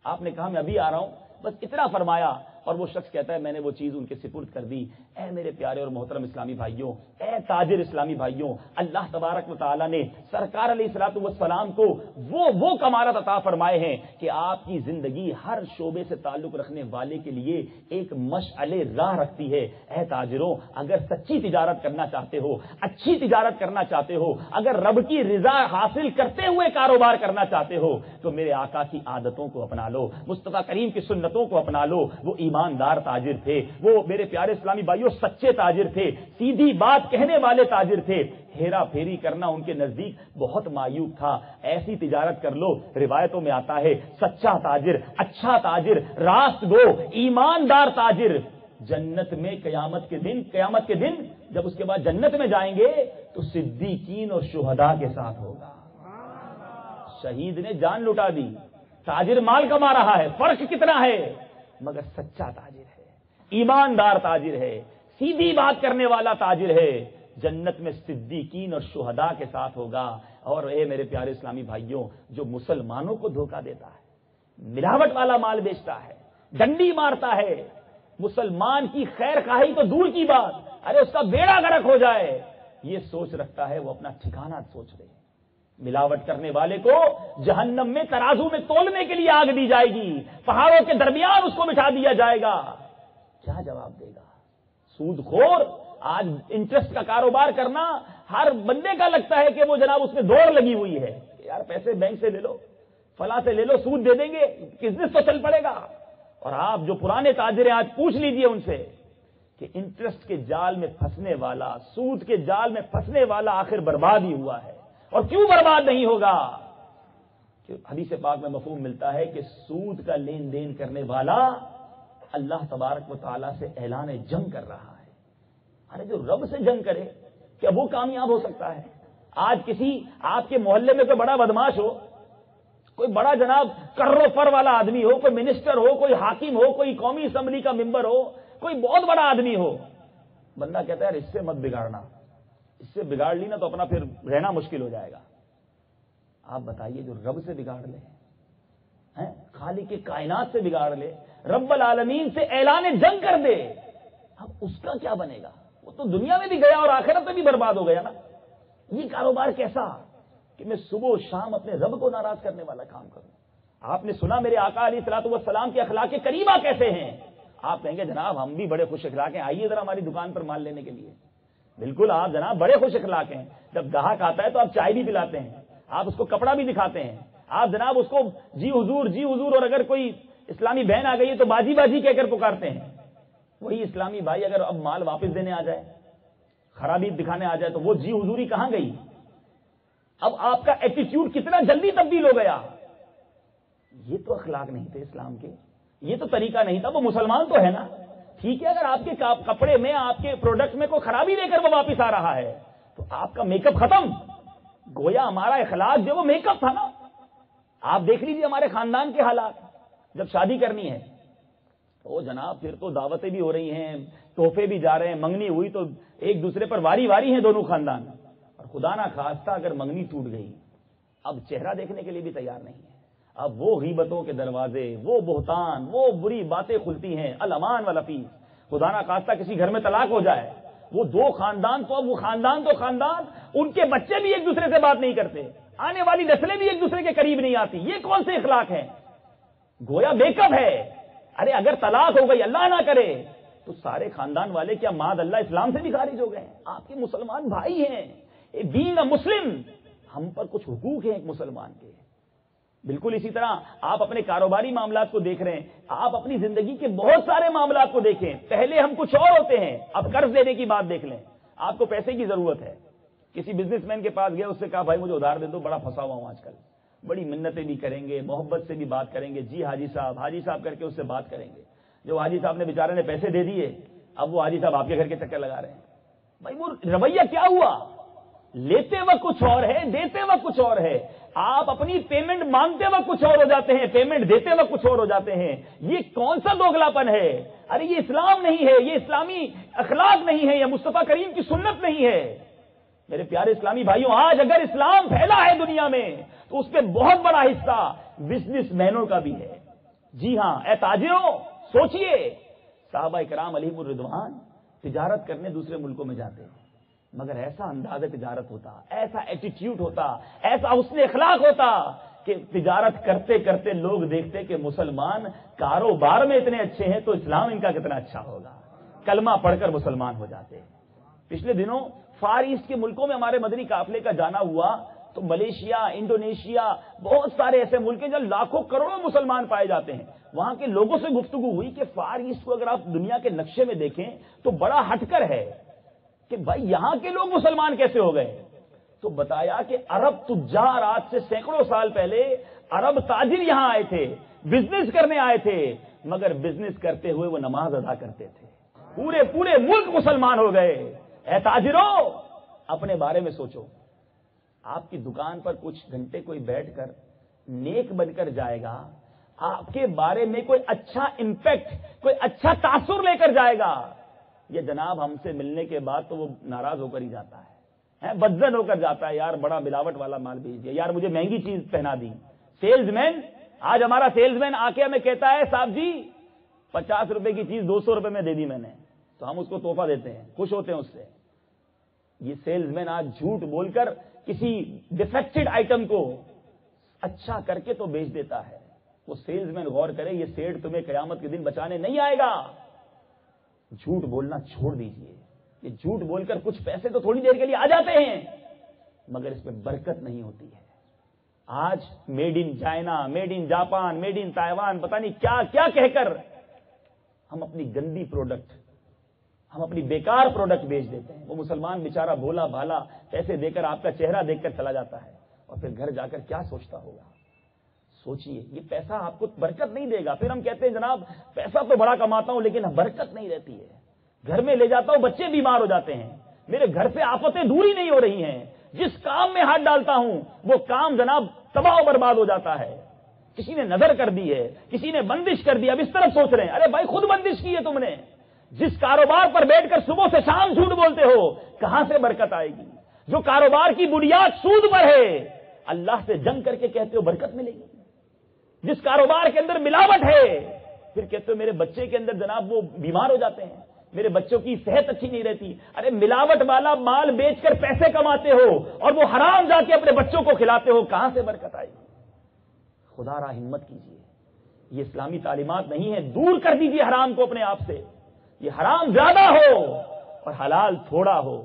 A: آپ نے کہا میں ابھی آ رہا ہوں, بس اتنا فرمایا. اور وہ شخص کہتا ہے میں نے وہ چیز ان کے سپرد کر دی. اے میرے پیارے اور محترم اسلامی بھائیوں, اے تاجر اسلامی بھائیوں, اللہ تبارک و تعالیٰ نے سرکار علیہ الصلوۃ والسلام کو وہ کمالات عطا فرمائے ہیں کہ آپ کی زندگی ہر شعبے سے تعلق رکھنے والے کے لیے ایک مشعل راہ رکھتی ہے. اے تاجروں, اگر سچی تجارت کرنا چاہتے ہو, اچھی تجارت کرنا چاہتے ہو, اگر رب کی رضا حاصل کرتے ہوئے کاروبار کرنا چاہتے ہو تو میرے آقا کی عادتوں کو اپنا لو, مصطفیٰ کریم کی سنتوں کو اپنا لو. وہ ایماندار تاجر تھے, وہ میرے پیارے اسلامی بھائیوں سچے تاجر تھے, سیدھی بات کہنے والے تاجر تھے. ہیرا پھیری کرنا ان کے نزدیک بہت معیوب تھا. ایسی تجارت کر لو, روایتوں میں آتا ہے سچا تاجر, اچھا تاجر, راست گو, ایماندار تاجر جنت میں قیامت کے دن جب اس کے بعد جنت میں جائیں گے تو صدیقین اور شہداء کے ساتھ ہوگا. شہید نے جان لٹا دی, تاجر مال کما رہا ہے, فرق کتنا ہے, مگر سچا تاجر ہے, ایماندار تاجر ہے, سیدھی بات کرنے والا تاجر ہے، جنت میں صدیقین اور شہداء کے ساتھ ہوگا۔ اور اے میرے پیارے اسلامی بھائیوں، جو مسلمانوں کو دھوکہ دیتا ہے، ملاوٹ والا مال بیچتا ہے، ڈنڈی مارتا ہے، مسلمان کی خیر خواہی تو دور کی بات، ارے اس کا بیڑا غرق ہو جائے یہ سوچ رکھتا ہے، وہ اپنا ٹھکانہ سوچ لے۔ ملاوٹ کرنے والے کو جہنم میں ترازو میں تولنے کے لیے آگ دی جائے گی، پہاڑوں کے درمیان اس کو بٹھا دیا جائے گا، کیا جواب دے گا؟ سود خور آج انٹرسٹ کا کاروبار کرنا ہر بندے کا لگتا ہے کہ وہ جناب اس میں دوڑ لگی ہوئی ہے، یار پیسے بینک سے لے لو، فلاں سے لے لو، سود دے دیں گے، بزنس تو چل پڑے گا۔ اور آپ جو پرانے تاجر ہیں آج پوچھ لیجئے ان سے کہ انٹرسٹ کے جال میں پھنسنے والا، سود کے جال میں پھنسنے والا آخر برباد ہی ہوا ہے، اور کیوں برباد نہیں ہوگا؟ کہ حدیث پاک میں مفہوم ملتا ہے کہ سود کا لین دین کرنے والا اللہ تبارک و تعالیٰ سے اعلان جنگ کر رہا ہے۔ ارے جو رب سے جنگ کرے کیا وہ کامیاب ہو سکتا ہے؟ آج کسی آپ کے محلے میں کوئی بڑا بدماش ہو، کوئی بڑا جناب کرو فر والا آدمی ہو، کوئی منسٹر ہو، کوئی حاکم ہو، کوئی قومی اسمبلی کا ممبر ہو، کوئی بہت بڑا آدمی ہو، بندہ کہتا ہے یار اس سے مت بگاڑنا، اس سے بگاڑ لی نا تو اپنا پھر رہنا مشکل ہو جائے گا۔ آپ بتائیے جو رب سے بگاڑ لے، خالق کائنات سے بگاڑ لے، رب العالمین سے اعلان جنگ کر دے، اب اس کا کیا بنے گا؟ وہ تو دنیا میں بھی گیا اور آخرت میں بھی برباد ہو گیا نا۔ یہ کاروبار کیسا کہ میں صبح و شام اپنے رب کو ناراض کرنے والا کام کروں؟ آپ نے سنا میرے آقا علیہ الصلوۃ والسلام کے اخلاق کریمہ کیسے ہیں؟ آپ کہیں گے جناب ہم بھی بڑے خوش اخلاق ہیں، آئیے ذرا ہماری دکان پر مال لینے کے لیے۔ بالکل آپ جناب بڑے خوش اخلاق ہیں، جب گاہک آتا ہے تو آپ چائے بھی پلاتے ہیں، آپ اس کو کپڑا بھی دکھاتے ہیں، آپ جناب اس کو جی حضور، اور اگر کوئی اسلامی بہن آ گئی ہے تو باجی باجی کہہ کر پکارتے ہیں۔ وہی اسلامی بھائی اگر اب مال واپس دینے آ جائے، خرابی دکھانے آ جائے تو وہ جی حضوری کہاں گئی؟ اب آپ کا ایٹیٹیوڈ کتنا جلدی تبدیل ہو گیا۔ یہ تو اخلاق نہیں تھے اسلام کے، یہ تو طریقہ نہیں تھا۔ وہ مسلمان تو ہے نا، ٹھیک ہے، اگر آپ کے کپڑے میں، آپ کے پروڈکٹ میں کوئی خرابی دے کر وہ واپس آ رہا ہے تو آپ کا میک اپ ختم، گویا ہمارا اخلاق جو وہ میک اپ تھا نا۔ آپ دیکھ لیجیے ہمارے خاندان کے حالات، جب شادی کرنی ہے تو جناب پھر تو دعوتیں بھی ہو رہی ہیں، تحفے بھی جا رہے ہیں، منگنی ہوئی تو ایک دوسرے پر واری واری ہیں دونوں خاندان، اور خدا نہ خواستہ اگر منگنی ٹوٹ گئی اب چہرہ دیکھنے کے لیے بھی تیار نہیں ہے۔ اب وہ غیبتوں کے دروازے، وہ بہتان، وہ بری باتیں کھلتی ہیں، الامان والافیس۔ خدا نہ خواستہ کسی گھر میں طلاق ہو جائے، وہ دو خاندان تو اب وہ خاندان تو خاندان، ان کے بچے بھی ایک دوسرے سے بات نہیں کرتے، آنے والی نسلیں بھی ایک دوسرے کے قریب نہیں آتی۔ یہ کون سے اخلاق ہیں؟ گویا میک اپ ہے۔ ارے اگر طلاق ہو گئی اللہ نہ کرے تو سارے خاندان والے کیا معاذ اللہ اسلام سے بھی خارج ہو گئے؟ آپ کے مسلمان بھائی ہیں، بینگ اے مسلم ہم پر کچھ حقوق ہیں ایک مسلمان کے۔ بالکل اسی طرح آپ اپنے کاروباری معاملات کو دیکھ رہے ہیں، آپ اپنی زندگی کے بہت سارے معاملات کو دیکھیں، پہلے ہم کچھ اور ہوتے ہیں۔ اب قرض دینے کی بات دیکھ لیں، آپ کو پیسے کی ضرورت ہے، کسی بزنس مین کے پاس گیا، اس سے کہا بھائی مجھے ادھار دے دو، بڑا پھنسا ہوا ہوں آج کل، بڑی منتیں بھی کریں گے، محبت سے بھی بات کریں گے، جی حاجی صاحب کر کے اس سے بات کریں گے۔ جو حاجی صاحب نے بیچارے نے پیسے دے دیے، اب وہ حاجی صاحب آپ کے گھر کے چکر لگا رہے ہیں۔ بھائی وہ رویہ کیا ہوا؟ لیتے وقت کچھ اور ہے، دیتے وقت کچھ اور ہے۔ آپ اپنی پیمنٹ مانگتے وقت کچھ اور ہو جاتے ہیں، پیمنٹ دیتے وقت کچھ اور ہو جاتے ہیں۔ یہ کون سا دوگلاپن ہے؟ ارے یہ اسلام نہیں ہے، یہ اسلامی اخلاق نہیں ہے، یہ مصطفیٰ کریم کی سنت نہیں ہے۔ میرے پیارے اسلامی بھائیوں، آج اگر اسلام پھیلا ہے دنیا میں تو اس پہ بہت بڑا حصہ بزنس مینوں کا بھی ہے۔ جی ہاں، اے تاجروں سوچئے، صحابہ کرام علیہم الرضوان تجارت کرنے دوسرے ملکوں میں جاتے ہیں، مگر ایسا انداز تجارت ہوتا، ایسا ایٹیٹیوڈ ہوتا، ایسا حسن اخلاق ہوتا کہ تجارت کرتے کرتے لوگ دیکھتے کہ مسلمان کاروبار میں اتنے اچھے ہیں تو اسلام ان کا کتنا اچھا ہوگا، کلمہ پڑھ کر مسلمان ہو جاتے۔ پچھلے دنوں فار ایسٹ کے ملکوں میں ہمارے مدنی قافلے کا جانا ہوا تو ملیشیا، انڈونیشیا، بہت سارے ایسے ملک ہیں جہاں لاکھوں کروڑوں مسلمان پائے جاتے ہیں۔ وہاں کے لوگوں سے گفتگو ہوئی کہ فار ایسٹ کو اگر آپ دنیا کے نقشے میں دیکھیں تو بڑا ہٹ کر ہے کہ بھائی یہاں کے لوگ مسلمان کیسے ہو گئے؟ تو بتایا کہ عرب تجار آج سے سینکڑوں سال پہلے عرب تاجر یہاں آئے تھے، بزنس کرنے آئے تھے، مگر بزنس کرتے ہوئے وہ نماز ادا کرتے تھے۔ پورے ملک مسلمان ہو گئے۔ اے تاجروں اپنے بارے میں سوچو، آپ کی دکان پر کچھ گھنٹے کوئی بیٹھ کر نیک بن کر جائے گا، آپ کے بارے میں کوئی اچھا امپیکٹ، کوئی اچھا تاثر لے کر جائے گا، یہ جناب ہم سے ملنے کے بعد تو وہ ناراض ہو کر ہی جاتا ہے، بدزن ہو کر جاتا ہے، یار بڑا ملاوٹ والا مال بھیج دیا، یار مجھے مہنگی چیز پہنا دی۔ سیلز مین، آج ہمارا سیلز مین آ کے ہمیں کہتا ہے صاحب جی 50 روپے کی چیز 200 روپے میں دے دی میں نے، تو ہم اس کو تحفہ دیتے ہیں، خوش ہوتے ہیں اس سے۔ یہ سیلز مین آج جھوٹ بول کر کسی ڈیفیکٹڈ آئٹم کو اچھا کر کے تو بیچ دیتا ہے۔ وہ سیلز مین غور کرے، یہ سیٹ تمہیں قیامت کے دن بچانے نہیں آئے گا۔ جھوٹ بولنا چھوڑ دیجئے، یہ جھوٹ بول کر کچھ پیسے تو تھوڑی دیر کے لیے آ جاتے ہیں، مگر اس میں برکت نہیں ہوتی ہے۔ آج made in China, made in Japan, made in Taiwan, پتہ نہیں کیا کیا کہہ کر ہم اپنی گندی پروڈکٹ، ہم اپنی بیکار پروڈکٹ بیچ دیتے ہیں۔ وہ مسلمان بیچارہ بھولا بھالا پیسے دے کر آپ کا چہرہ دیکھ کر چلا جاتا ہے، اور پھر گھر جا کر کیا سوچتا ہوگا؟ سوچئے، یہ پیسہ آپ کو برکت نہیں دے گا۔ پھر ہم کہتے ہیں جناب پیسہ تو بڑا کماتا ہوں لیکن برکت نہیں رہتی ہے، گھر میں لے جاتا ہوں بچے بیمار ہو جاتے ہیں، میرے گھر سے آفتیں دور ہی نہیں ہو رہی ہیں، جس کام میں ہاتھ ڈالتا ہوں وہ کام جناب تباہ و برباد ہو جاتا ہے۔ کسی نے نظر کر دی ہے، کسی نے بندش کر دی، اب اس طرف سوچ رہے ہیں ارے بھائی خود بندش کی ہے تم نے، جس کاروبار پر بیٹھ کر صبح سے شام جھوٹ بولتے ہو کہاں سے برکت آئے گی؟ جو کاروبار کی بنیاد سود پر ہے، اللہ سے جنگ کر کے کہتے ہو برکت ملے گی؟ جس کاروبار کے اندر ملاوٹ ہے، پھر کہتے ہو میرے بچے کے اندر جناب وہ بیمار ہو جاتے ہیں، میرے بچوں کی صحت اچھی نہیں رہتی۔ ارے ملاوٹ والا مال بیچ کر پیسے کماتے ہو اور وہ حرام جا کے اپنے بچوں کو کھلاتے ہو، کہاں سے برکت آئے گی؟ خدا را ہمت کیجیے، یہ اسلامی تعلیمات نہیں ہے، دور کر دیجیے حرام کو اپنے آپ سے۔ یہ حرام زیادہ ہو اور حلال تھوڑا ہو،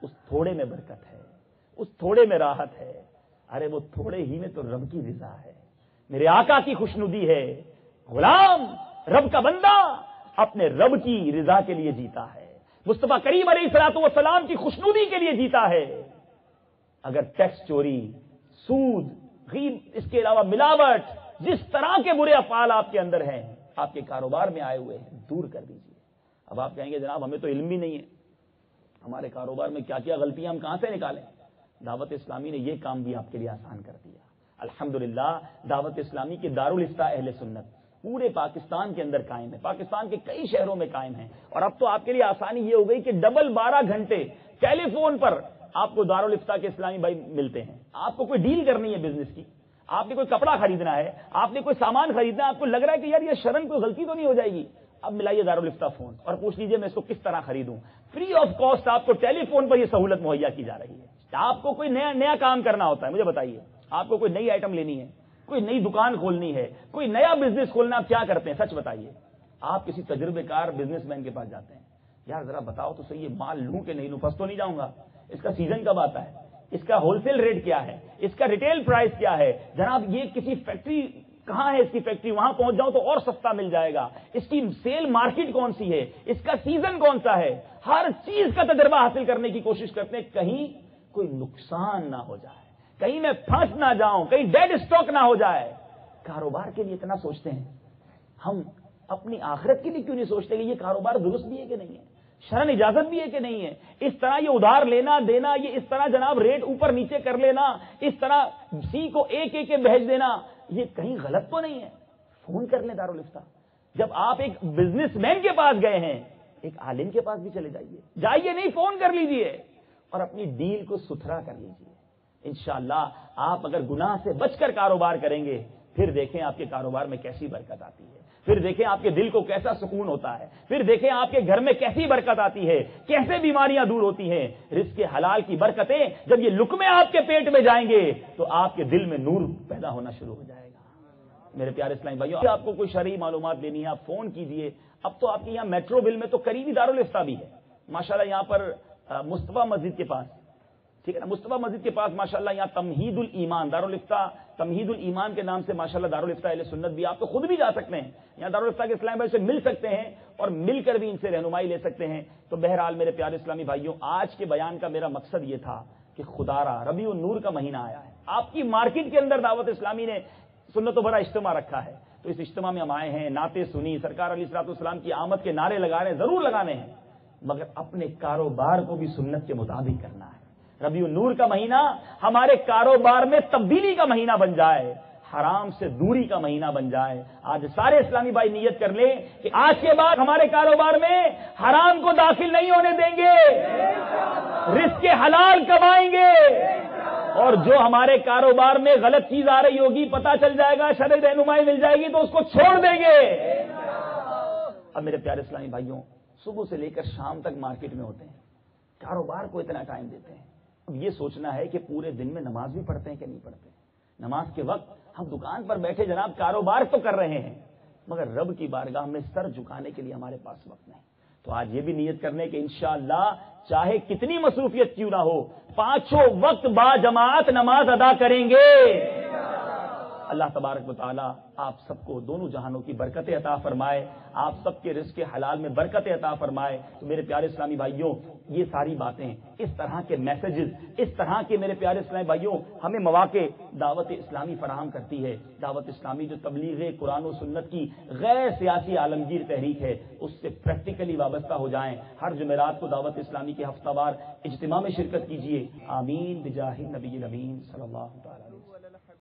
A: اس تھوڑے میں برکت ہے، اس تھوڑے میں راحت ہے۔ ارے وہ تھوڑے ہی میں تو رب کی رضا ہے، میرے آقا کی خوشنودی ہے۔ غلام رب کا بندہ اپنے رب کی رضا کے لیے جیتا ہے، مصطفیٰ کریم علیہ الصلوۃ والسلام کی خوشنودی کے لیے جیتا ہے۔ اگر ٹیکس چوری، سود، غیبت، اس کے علاوہ ملاوٹ، جس طرح کے برے افعال آپ کے اندر ہیں، آپ کے کاروبار میں آئے ہوئے ہیں، دور کر دیجیے۔ اب آپ کہیں گے جناب ہمیں تو علم بھی نہیں ہے، ہمارے کاروبار میں کیا کیا غلطیاں ہم کہاں سے نکالیں؟ دعوت اسلامی نے یہ کام بھی آپ کے لیے آسان کر دیا۔ الحمدللہ دعوت اسلامی کے دارالافتاء اہل سنت پورے پاکستان کے اندر قائم ہے، پاکستان کے کئی شہروں میں قائم ہیں، اور اب تو آپ کے لیے آسانی یہ ہو گئی کہ ڈبل 12 گھنٹے ٹیلی فون پر آپ کو دارالافتاء کے اسلامی بھائی ملتے ہیں۔ آپ کو کوئی ڈیل کرنی ہے بزنس کی، آپ نے کوئی کپڑا خریدنا ہے، آپ نے کوئی سامان خریدنا ہے، آپ کو لگ رہا ہے کہ یار یہ شرن کوئی غلطی تو نہیں ہو جائے گی، اب ملائیے دارالافتاء فون اور پوچھ لیجئے میں اس کو کس طرح خریدوں۔ فری آف کاسٹ آپ کو ٹیلی فون پر یہ سہولت مہیا کی جا رہی ہے۔ آپ کو کوئی نیا کام کرنا ہوتا ہے، مجھے بتائیے، آپ کو کوئی نئی آئٹم لینی ہے، کوئی نئی دکان کھولنی ہے، کوئی نیا بزنس کھولنا، آپ کیا کرتے ہیں؟ سچ بتائیے۔ آپ کسی تجربے کار بزنس مین کے پاس جاتے ہیں، یار ذرا بتاؤ تو صحیح یہ مال لوں کہ نہیں لوں، پھنس تو نہیں جاؤں گا، اس کا سیزن کب آتا ہے، اس کا ہول سیل ریٹ کیا ہے، اس کا ریٹیل پرائس کیا ہے، جناب یہ کسی فیکٹری کہاں ہے، اس کی فیکٹری وہاں پہنچ جاؤں تو اور سستا مل جائے گا، اس کی سیل مارکیٹ کون سی ہے، اس کا سیزن کون سا ہے، ہر چیز کا تجربہ حاصل کرنے کی کوشش کرتے ہیں، کہیں کوئی نقصان نہ ہو جائے، کہیں میں پھنس نہ جاؤں، کہیں ڈیڈ اسٹاک نہ ہو جائے۔ کاروبار کے لیے اتنا سوچتے ہیں، ہم اپنی آخرت کے لیے کیوں نہیں سوچتے کہ یہ کاروبار درست بھی ہے کہ نہیں ہے، شرعن اجازت بھی ہے کہ نہیں ہے؟ اس طرح یہ ادھار لینا دینا، یہ اس طرح جناب ریٹ اوپر نیچے کر لینا، اس طرح سی کو ایک ایک کے بھیج دینا، یہ کہیں غلط تو نہیں ہے؟ فون کر لیں دارالافتاء۔ جب آپ ایک بزنس مین کے پاس گئے ہیں، ایک عالم کے پاس بھی چلے جائیے نہیں، فون کر لیجئے اور اپنی ڈیل کو ستھرا کر لیجئے۔ انشاءاللہ آپ اگر گناہ سے بچ کر کاروبار کریں گے، پھر دیکھیں آپ کے کاروبار میں کیسی برکت آتی ہے، پھر دیکھیں آپ کے دل کو کیسا سکون ہوتا ہے، پھر دیکھیں آپ کے گھر میں کیسی برکت آتی ہے، کیسے بیماریاں دور ہوتی ہیں۔ رزق حلال کی برکتیں جب یہ لقمے آپ کے پیٹ میں جائیں گے تو آپ کے دل میں نور پیدا ہونا شروع ہو جائے گا۔ میرے پیارے اسلامی بھائیوں، آپ کو کوئی شرعی معلومات لینی ہے آپ فون کیجئے۔ اب تو آپ کے یہاں میٹرو بل میں تو قریبی دارالافتاء بھی ہے ماشاءاللہ، یہاں پر مصطفیٰ مسجد کے پاس، ٹھیک ہے نا، مصطفیٰ مسجد کے پاس ماشاءاللہ یہاں تمہید الایمان دارالافتاء تمہید الایمان کے نام سے ماشاءاللہ دارالافتاء اہل سنت بھی، آپ تو خود بھی جا سکتے ہیں یہاں دارالافتاء کے اسلامی بھائی سے مل سکتے ہیں اور مل کر بھی ان سے رہنمائی لے سکتے ہیں۔ تو بہرحال میرے پیارے اسلامی بھائیوں، آج کے بیان کا میرا مقصد یہ تھا کہ خدا را ربیع النور کا مہینہ آیا ہے، آپ کی مارکیٹ کے اندر دعوت اسلامی نے سنت و بڑا اجتماع رکھا ہے، تو اس اجتماع میں ہم آئے ہیں، نعتیں سنی، سرکار علیہ الصلوۃ والسلام کی آمد کے نعرے لگانے ضرور لگانے ہیں، مگر اپنے کاروبار کو بھی سنت کے مطابق کرنا ہے۔ ربیع النور کا مہینہ ہمارے کاروبار میں تبدیلی کا مہینہ بن جائے، حرام سے دوری کا مہینہ بن جائے. آج سارے اسلامی بھائی نیت کر لیں کہ آج کے بعد ہمارے کاروبار میں حرام کو داخل نہیں ہونے دیں گے, رزق حلال کمائیں گے, اور جو ہمارے کاروبار میں غلط چیز آ رہی ہوگی پتہ چل جائے گا, شرعی رہنمائی مل جائے گی تو اس کو چھوڑ دیں گے. اب میرے پیارے اسلامی بھائیوں, صبح سے لے کر شام تک مارکیٹ میں ہوتے ہیں, کاروبار کو اتنا ٹائم دیتے ہیں. اب یہ سوچنا ہے کہ پورے دن میں نماز بھی پڑھتے ہیں کہ نہیں پڑھتے. نماز کے وقت ہم دکان پر بیٹھے جناب کاروبار تو کر رہے ہیں, مگر رب کی بارگاہ میں سر جھکانے کے لیے ہمارے پاس وقت نہیں. تو آج یہ بھی نیت کرنے کہ انشاءاللہ چاہے کتنی مصروفیت کیوں نہ ہو, 5 وقت با جماعت نماز ادا کریں گے. اللہ تبارک و تعالی آپ سب کو دونوں جہانوں کی برکتیں عطا فرمائے, آپ سب کے رزق حلال میں برکتیں عطا فرمائے. تو میرے پیارے اسلامی بھائیوں, یہ ساری باتیں, اس طرح کے میسیجز, اس طرح کے میرے پیارے اسلامی بھائیوں ہمیں مواقع دعوت اسلامی فراہم کرتی ہے. دعوت اسلامی جو تبلیغ قرآن و سنت کی غیر سیاسی عالمگیر تحریک ہے, اس سے پریکٹیکلی وابستہ ہو جائیں. ہر جمعرات کو دعوت اسلامی کے ہفتہ وار اجتماع میں شرکت کیجیے. آمین بجاہ نبی الامین صلی اللہ تعالی.